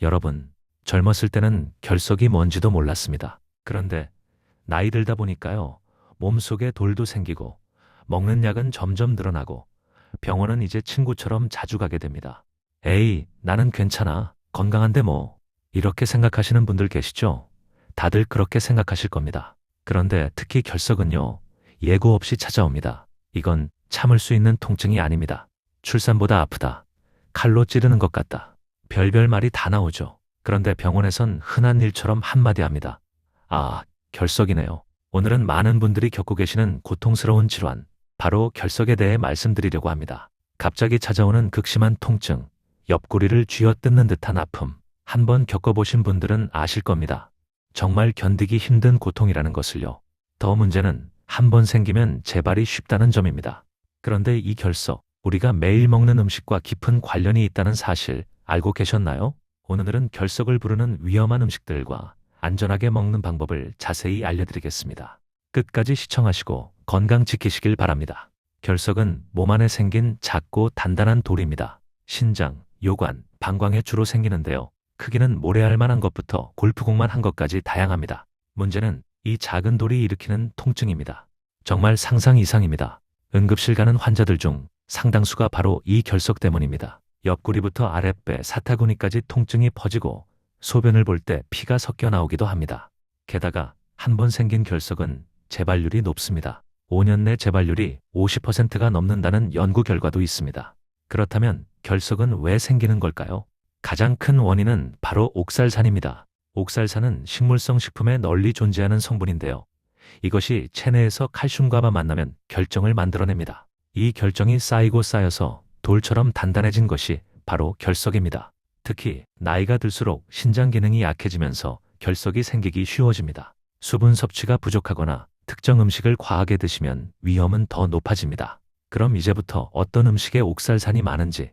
여러분, 젊었을 때는 결석이 뭔지도 몰랐습니다. 그런데 나이 들다 보니까요, 몸속에 돌도 생기고 먹는 약은 점점 늘어나고 병원은 이제 친구처럼 자주 가게 됩니다. 에이, 나는 괜찮아. 건강한데 뭐. 이렇게 생각하시는 분들 계시죠? 다들 그렇게 생각하실 겁니다. 그런데 특히 결석은요, 예고 없이 찾아옵니다. 이건 참을 수 있는 통증이 아닙니다. 출산보다 아프다. 칼로 찌르는 것 같다. 별별 말이 다 나오죠. 그런데 병원에선 흔한 일처럼 한마디 합니다. 아, 결석이네요. 오늘은 많은 분들이 겪고 계시는 고통스러운 질환, 바로 결석에 대해 말씀드리려고 합니다. 갑자기 찾아오는 극심한 통증, 옆구리를 쥐어뜯는 듯한 아픔, 한번 겪어보신 분들은 아실 겁니다. 정말 견디기 힘든 고통이라는 것을요. 더 문제는 한 번 생기면 재발이 쉽다는 점입니다. 그런데 이 결석, 우리가 매일 먹는 음식과 깊은 관련이 있다는 사실 알고 계셨나요? 오늘은 결석을 부르는 위험한 음식들과 안전하게 먹는 방법을 자세히 알려드리겠습니다. 끝까지 시청하시고 건강 지키시길 바랍니다. 결석은 몸 안에 생긴 작고 단단한 돌입니다. 신장, 요관, 방광에 주로 생기는데요. 크기는 모래알 만한 것부터 골프공만 한 것까지 다양합니다. 문제는 이 작은 돌이 일으키는 통증입니다. 정말 상상 이상입니다. 응급실 가는 환자들 중 상당수가 바로 이 결석 때문입니다. 옆구리부터 아랫배, 사타구니까지 통증이 퍼지고 소변을 볼 때 피가 섞여 나오기도 합니다. 게다가 한 번 생긴 결석은 재발률이 높습니다. 5년 내 재발률이 50%가 넘는다는 연구 결과도 있습니다. 그렇다면 결석은 왜 생기는 걸까요? 가장 큰 원인은 바로 옥살산입니다. 옥살산은 식물성 식품에 널리 존재하는 성분인데요. 이것이 체내에서 칼슘과 만나면 결정을 만들어냅니다. 이 결정이 쌓이고 쌓여서 돌처럼 단단해진 것이 바로 결석입니다. 특히 나이가 들수록 신장 기능이 약해지면서 결석이 생기기 쉬워집니다. 수분 섭취가 부족하거나 특정 음식을 과하게 드시면 위험은 더 높아집니다. 그럼 이제부터 어떤 음식에 옥살산이 많은지,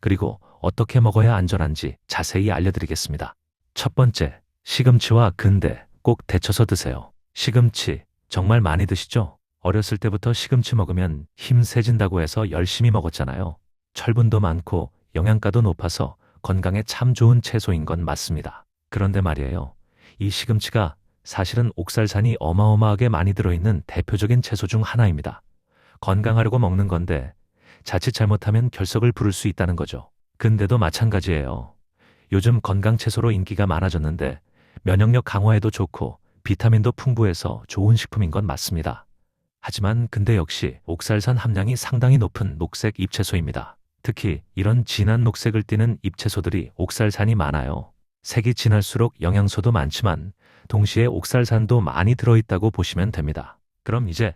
그리고 어떻게 먹어야 안전한지 자세히 알려드리겠습니다. 첫 번째, 시금치와 근대 꼭 데쳐서 드세요. 시금치 정말 많이 드시죠? 어렸을 때부터 시금치 먹으면 힘 세진다고 해서 열심히 먹었잖아요. 철분도 많고 영양가도 높아서 건강에 참 좋은 채소인 건 맞습니다. 그런데 말이에요. 이 시금치가 사실은 옥살산이 어마어마하게 많이 들어있는 대표적인 채소 중 하나입니다. 건강하려고 먹는 건데 자칫 잘못하면 결석을 부를 수 있다는 거죠. 근데도 마찬가지예요. 요즘 건강 채소로 인기가 많아졌는데 면역력 강화에도 좋고 비타민도 풍부해서 좋은 식품인 건 맞습니다. 하지만 근대 역시 옥살산 함량이 상당히 높은 녹색 잎채소입니다. 특히 이런 진한 녹색을 띠는 잎채소들이 옥살산이 많아요. 색이 진할수록 영양소도 많지만 동시에 옥살산도 많이 들어있다고 보시면 됩니다. 그럼 이제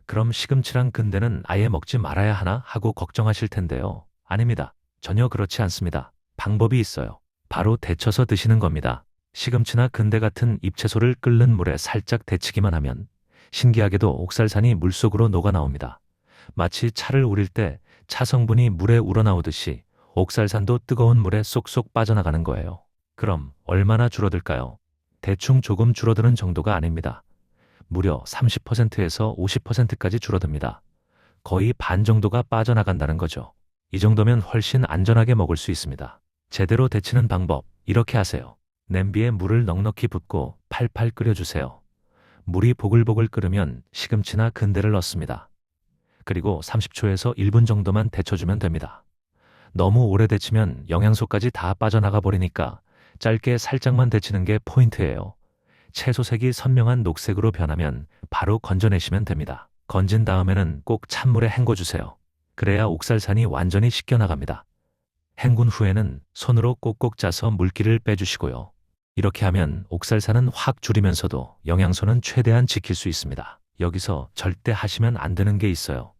그럼 시금치랑 근대는 아예 먹지 말아야 하나 하고 걱정하실 텐데요. 아닙니다. 전혀 그렇지 않습니다. 방법이 있어요. 바로 데쳐서 드시는 겁니다. 시금치나 근대 같은 잎채소를 끓는 물에 살짝 데치기만 하면 신기하게도 옥살산이 물속으로 녹아 나옵니다. 마치 차를 우릴 때 차 성분이 물에 우러나오듯이 옥살산도 뜨거운 물에 쏙쏙 빠져나가는 거예요. 그럼 얼마나 줄어들까요? 대충 조금 줄어드는 정도가 아닙니다. 무려 30%에서 50%까지 줄어듭니다. 거의 반 정도가 빠져나간다는 거죠. 이 정도면 훨씬 안전하게 먹을 수 있습니다. 제대로 데치는 방법, 이렇게 하세요. 냄비에 물을 넉넉히 붓고 팔팔 끓여주세요. 물이 보글보글 끓으면 시금치나 근대를 넣습니다. 그리고 30초에서 1분 정도만 데쳐주면 됩니다. 너무 오래 데치면 영양소까지 다 빠져나가 버리니까 짧게 살짝만 데치는 게 포인트예요. 채소색이 선명한 녹색으로 변하면 바로 건져내시면 됩니다. 건진 다음에는 꼭 찬물에 헹궈주세요. 그래야 옥살산이 완전히 씻겨나갑니다. 헹군 후에는 손으로 꼭꼭 짜서 물기를 빼주시고요. 이렇게 하면 옥살산은 확 줄이면서도 영양소는 최대한 지킬 수 있습니다. 여기서 절대 하시면 안 되는 게 있어요.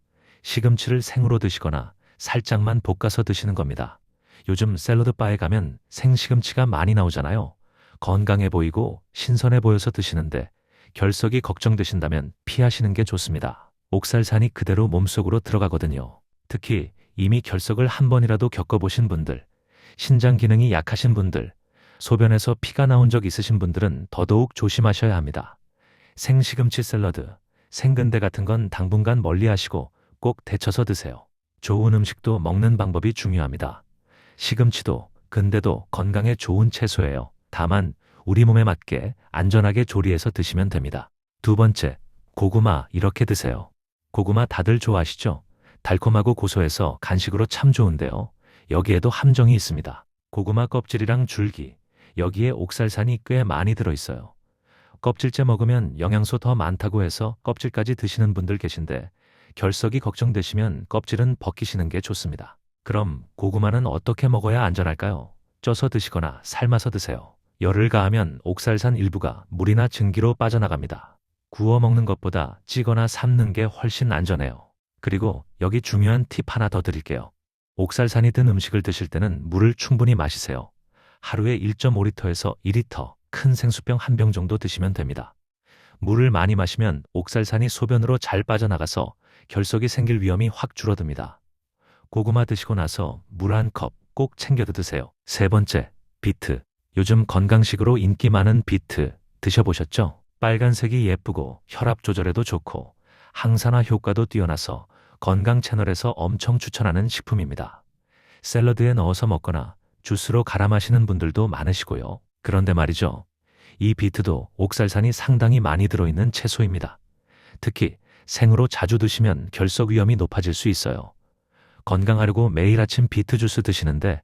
시금치를 생으로 드시거나 살짝만 볶아서 드시는 겁니다. 요즘 샐러드 바에 가면 생시금치가 많이 나오잖아요. 건강해 보이고 신선해 보여서 드시는데 결석이 걱정되신다면 피하시는 게 좋습니다. 옥살산이 그대로 몸속으로 들어가거든요. 특히 이미 결석을 한 번이라도 겪어보신 분들, 신장 기능이 약하신 분들, 소변에서 피가 나온 적 있으신 분들은 더더욱 조심하셔야 합니다. 생시금치 샐러드, 생근대 같은 건 당분간 멀리 하시고 꼭 데쳐서 드세요. 좋은 음식도 먹는 방법이 중요합니다. 시금치도 근데도 건강에 좋은 채소예요. 다만 우리 몸에 맞게 안전하게 조리해서 드시면 됩니다. 두 번째, 고구마 이렇게 드세요. 고구마 다들 좋아하시죠? 달콤하고 고소해서 간식으로 참 좋은데요. 여기에도 함정이 있습니다. 고구마 껍질이랑 줄기, 여기에 옥살산이 꽤 많이 들어있어요. 껍질째 먹으면 영양소 더 많다고 해서 껍질까지 드시는 분들 계신데 결석이 걱정되시면 껍질은 벗기시는 게 좋습니다. 그럼 고구마는 어떻게 먹어야 안전할까요? 쪄서 드시거나 삶아서 드세요. 열을 가하면 옥살산 일부가 물이나 증기로 빠져나갑니다. 구워 먹는 것보다 찌거나 삶는 게 훨씬 안전해요. 그리고 여기 중요한 팁 하나 더 드릴게요. 옥살산이 든 음식을 드실 때는 물을 충분히 마시세요. 하루에 1.5리터에서 2리터, 큰 생수병 한 병 정도 드시면 됩니다. 물을 많이 마시면 옥살산이 소변으로 잘 빠져나가서 결석이 생길 위험이 확 줄어듭니다. 고구마 드시고 나서 물 한 컵 꼭 챙겨 드세요. 세 번째, 비트. 요즘 건강식으로 인기 많은 비트 드셔보셨죠? 빨간색이 예쁘고 혈압 조절에도 좋고 항산화 효과도 뛰어나서 건강 채널에서 엄청 추천하는 식품입니다. 샐러드에 넣어서 먹거나 주스로 갈아 마시는 분들도 많으시고요. 그런데 말이죠. 이 비트도 옥살산이 상당히 많이 들어있는 채소입니다. 특히 생으로 자주 드시면 결석 위험이 높아질 수 있어요. 건강하려고 매일 아침 비트 주스 드시는데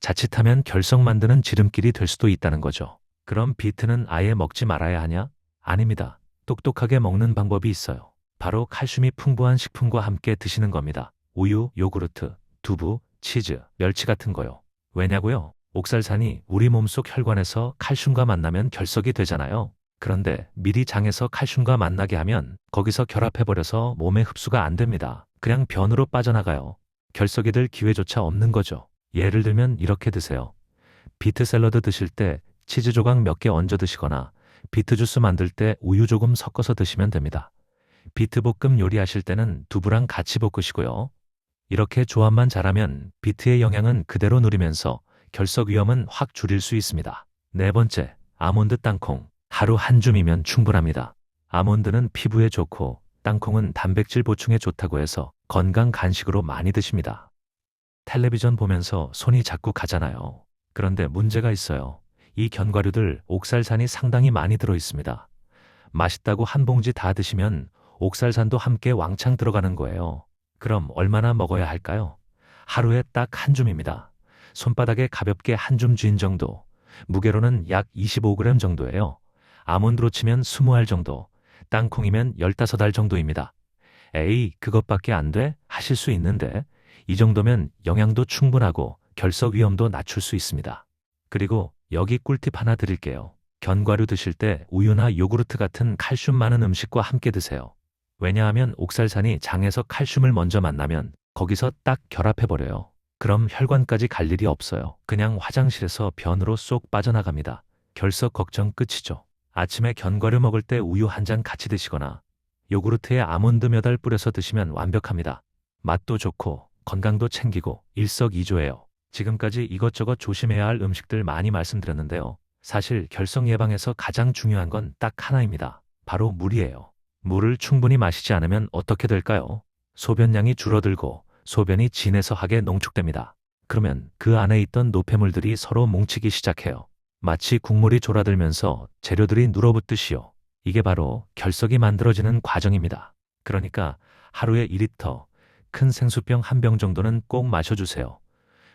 자칫하면 결석 만드는 지름길이 될 수도 있다는 거죠. 그럼 비트는 아예 먹지 말아야 하냐? 아닙니다. 똑똑하게 먹는 방법이 있어요. 바로 칼슘이 풍부한 식품과 함께 드시는 겁니다. 우유, 요구르트, 두부, 치즈, 멸치 같은 거요. 왜냐고요? 옥살산이 우리 몸속 혈관에서 칼슘과 만나면 결석이 되잖아요. 그런데 미리 장에서 칼슘과 만나게 하면 거기서 결합해버려서 몸에 흡수가 안 됩니다. 그냥 변으로 빠져나가요. 결석이 될 기회조차 없는 거죠. 예를 들면 이렇게 드세요. 비트 샐러드 드실 때 치즈 조각 몇 개 얹어 드시거나 비트 주스 만들 때 우유 조금 섞어서 드시면 됩니다. 비트 볶음 요리하실 때는 두부랑 같이 볶으시고요. 이렇게 조합만 잘하면 비트의 영양은 그대로 누리면서 결석 위험은 확 줄일 수 있습니다. 네 번째, 아몬드 땅콩. 하루 한 줌이면 충분합니다. 아몬드는 피부에 좋고 땅콩은 단백질 보충에 좋다고 해서 건강 간식으로 많이 드십니다. 텔레비전 보면서 손이 자꾸 가잖아요. 그런데 문제가 있어요. 이 견과류들 옥살산이 상당히 많이 들어 있습니다. 맛있다고 한 봉지 다 드시면 옥살산도 함께 왕창 들어가는 거예요. 그럼 얼마나 먹어야 할까요? 하루에 딱 한 줌입니다. 손바닥에 가볍게 한 줌 쥔 정도. 무게로는 약 25g 정도예요. 아몬드로 치면 20알 정도. 땅콩이면 15알 정도입니다. 에이, 그것밖에 안 돼? 하실 수 있는데 이 정도면 영양도 충분하고 결석 위험도 낮출 수 있습니다. 그리고 여기 꿀팁 하나 드릴게요. 견과류 드실 때 우유나 요구르트 같은 칼슘 많은 음식과 함께 드세요. 왜냐하면 옥살산이 장에서 칼슘을 먼저 만나면 거기서 딱 결합해버려요. 그럼 혈관까지 갈 일이 없어요. 그냥 화장실에서 변으로 쏙 빠져나갑니다. 결석 걱정 끝이죠. 아침에 견과류 먹을 때 우유 한 잔 같이 드시거나 요구르트에 아몬드 몇 알 뿌려서 드시면 완벽합니다. 맛도 좋고 건강도 챙기고 일석이조예요. 지금까지 이것저것 조심해야 할 음식들 많이 말씀드렸는데요. 사실 결석 예방에서 가장 중요한 건 딱 하나입니다. 바로 물이에요. 물을 충분히 마시지 않으면 어떻게 될까요? 소변량이 줄어들고 소변이 진해서하게 농축됩니다. 그러면 그 안에 있던 노폐물들이 서로 뭉치기 시작해요. 마치 국물이 졸아들면서 재료들이 눌어붙듯이요. 이게 바로 결석이 만들어지는 과정입니다. 그러니까 하루에 2리터, 큰 생수병 한 병 정도는 꼭 마셔주세요.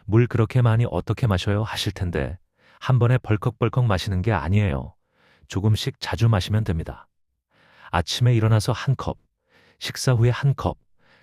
물 그렇게 많이 어떻게 마셔요 하실 텐데 한 번에 벌컥벌컥 마시는 게 아니에요. 조금씩 자주 마시면 됩니다. 아침에 일어나서 한 컵, 식사 후에 한 컵,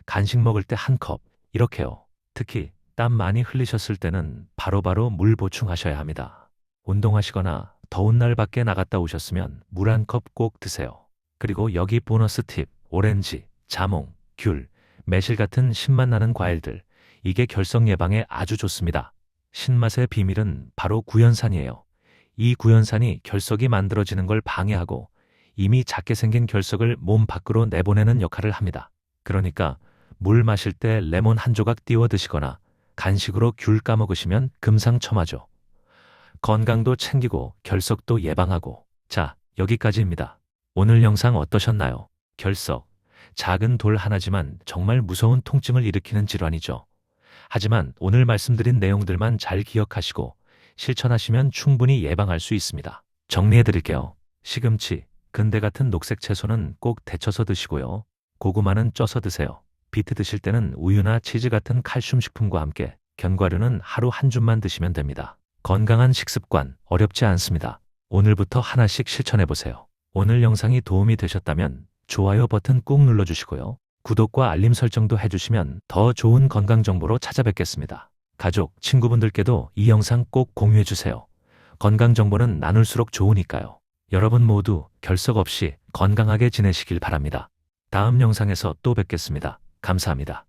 간식 먹을 때 한 컵, 이렇게요. 특히 땀 많이 흘리셨을 때는 바로바로 물 보충하셔야 합니다. 운동하시거나 더운 날 밖에 나갔다 오셨으면 물 한 컵 꼭 드세요. 그리고 여기 보너스 팁, 오렌지, 자몽, 귤, 매실 같은 신맛 나는 과일들, 이게 결석 예방에 아주 좋습니다. 신맛의 비밀은 바로 구연산이에요. 이 구연산이 결석이 만들어지는 걸 방해하고 이미 작게 생긴 결석을 몸 밖으로 내보내는 역할을 합니다. 그러니까 물 마실 때 레몬 한 조각 띄워 드시거나 간식으로 귤 까먹으시면 금상첨화죠. 건강도 챙기고 결석도 예방하고. 자, 여기까지입니다. 오늘 영상 어떠셨나요? 결석, 작은 돌 하나지만 정말 무서운 통증을 일으키는 질환이죠. 하지만 오늘 말씀드린 내용들만 잘 기억하시고 실천하시면 충분히 예방할 수 있습니다. 정리해 드릴게요. 시금치, 근대 같은 녹색 채소는 꼭 데쳐서 드시고요. 고구마는 쪄서 드세요. 비트 드실 때는 우유나 치즈 같은 칼슘 식품과 함께, 견과류는 하루 한 줌만 드시면 됩니다. 건강한 식습관 어렵지 않습니다. 오늘부터 하나씩 실천해 보세요. 오늘 영상이 도움이 되셨다면 좋아요 버튼 꾹 눌러주시고요. 구독과 알림 설정도 해주시면 더 좋은 건강 정보로 찾아뵙겠습니다. 가족, 친구분들께도 이 영상 꼭 공유해 주세요. 건강 정보는 나눌수록 좋으니까요. 여러분 모두 결석 없이 건강하게 지내시길 바랍니다. 다음 영상에서 또 뵙겠습니다. 감사합니다.